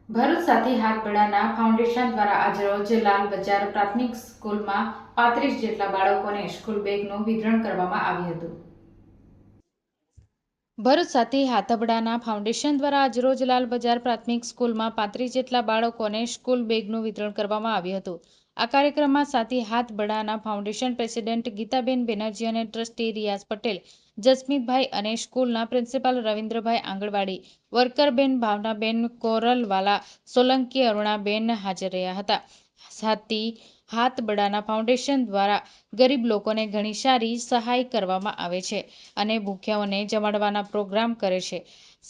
ભરૂચ સાથે હાથબડાના ફાઉન્ડેશન દ્વારા આજરોજ લાલ બજાર પ્રાથમિક સ્કૂલમાં 35 જેટલા બાળકોને સ્કૂલ બેગનું વિતરણ કરવામાં આવ્યું હતું. ભરૂચ સાથે હાથબડાના ફાઉન્ડેશન દ્વારા આજરોજ લાલ બજાર પ્રાથમિક સ્કૂલમાં 35 જેટલા બાળકોને સ્કૂલ બેગનું વિતરણ કરવામાં આવ્યું હતું. આ કાર્યક્રમમાં સાથી હાથબડાના ફાઉન્ડેશન પ્રેસિડેન્ટ ગીતાબેન બેનર્જી અને ટ્રસ્ટી રિયાઝ પટેલ, જસમીતભાઈ અને સ્કૂલના પ્રિન્સિપાલ રવિન્દ્રભાઈ આંગણવાડી વર્કરબેન ભાવનાબેન કોરલવાલા સોલંકી અરુણાબેન હાજર રહ્યા હતા. સાથી હાથબડાના ફાઉન્ડેશન દ્વારા ગરીબ લોકોને ઘણી સારી સહાય કરવામાં આવે છે અને ભૂખ્યાઓને જમાડવાના પ્રોગ્રામ કરે છે.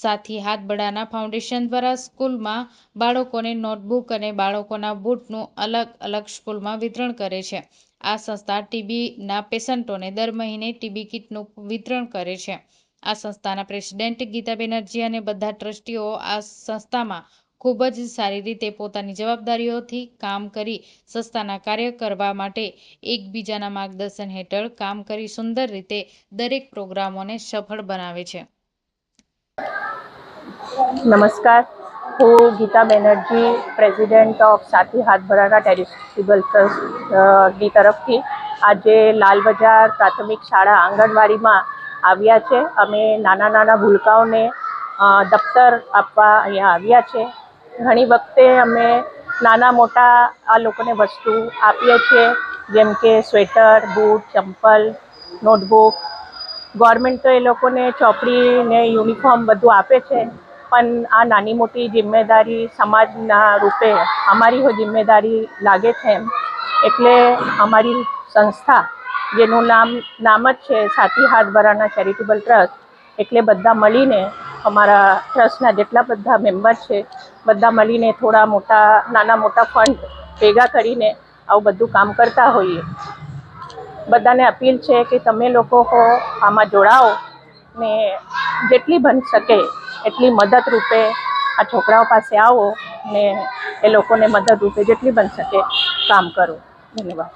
સાથી હાથબડાના ફાઉન્ડેશન દ્વારા સ્કૂલમાં બાળકોને નોટબુક અને બાળકોના બૂટનું અલગ અલગ સ્કૂલમાં વિતરણ કરે છે. આ સંસ્થા ટીબીના પેશન્ટોને દર મહિને ટીબી કિટનું વિતરણ કરે છે. આ સંસ્થાના પ્રેસિડેન્ટ ગીતા બેનર્જી અને બધા ટ્રસ્ટીઓ આ સંસ્થામાં ખૂબ જ સારી રીતે પોતાની જવાબદારીઓથી કામ કરી સંસ્થાના કાર્ય કરવા માટે એકબીજાના માર્ગદર્શન હેઠળ કામ કરી સુંદર રીતે દરેક પ્રોગ્રામોને સફળ બનાવે છે. નમસ્કાર, હું ગીતા બેનર્જી, પ્રેસિડેન્ટ ઓફ સાથી હાથબડાના ચેરિટેબલ ટ્રસ્ટની તરફથી આજે લાલ બજાર પ્રાથમિક શાળા આંગણવાડીમાં આવ્યા છે. અમે નાના ભૂલકાઓને દફતર આપવા અહીંયા આવ્યા છે. ઘણી વખતે અમે નાના મોટા આ લોકોને વસ્તુ આપીએ છીએ, જેમ કે સ્વેટર, બૂટ, ચંપલ, નોટબુક. ગવર્મેન્ટ તો એ લોકોને ચોપડી ને યુનિફોર્મ બધું આપે છે, પણ આ નાની મોટી જિમ્મેદારી સમાજના રૂપે અમારી જિમ્મેદારી લાગે છે. એટલે અમારી સંસ્થા, જેનું નામ જ છે સાથી હાથબડાના ચેરિટેબલ ટ્રસ્ટ, એટલે બધા મળીને અમારા ટ્રસ્ટના જેટલા બધા મેમ્બર છે બધા મળીને નાના મોટા ફંડ ભેગા કરીને આવું બધું કામ કરતા હોઈએ. બધાને અપીલ છે કે તમે લોકો આમાં જોડાઓ ને જેટલી બની શકે એટલી મદદ રૂપે આ છોકરાઓ પાસે આવો ને એ લોકોને મદદ રૂપે જેટલી બની શકે કામ કરો. ધન્યવાદ.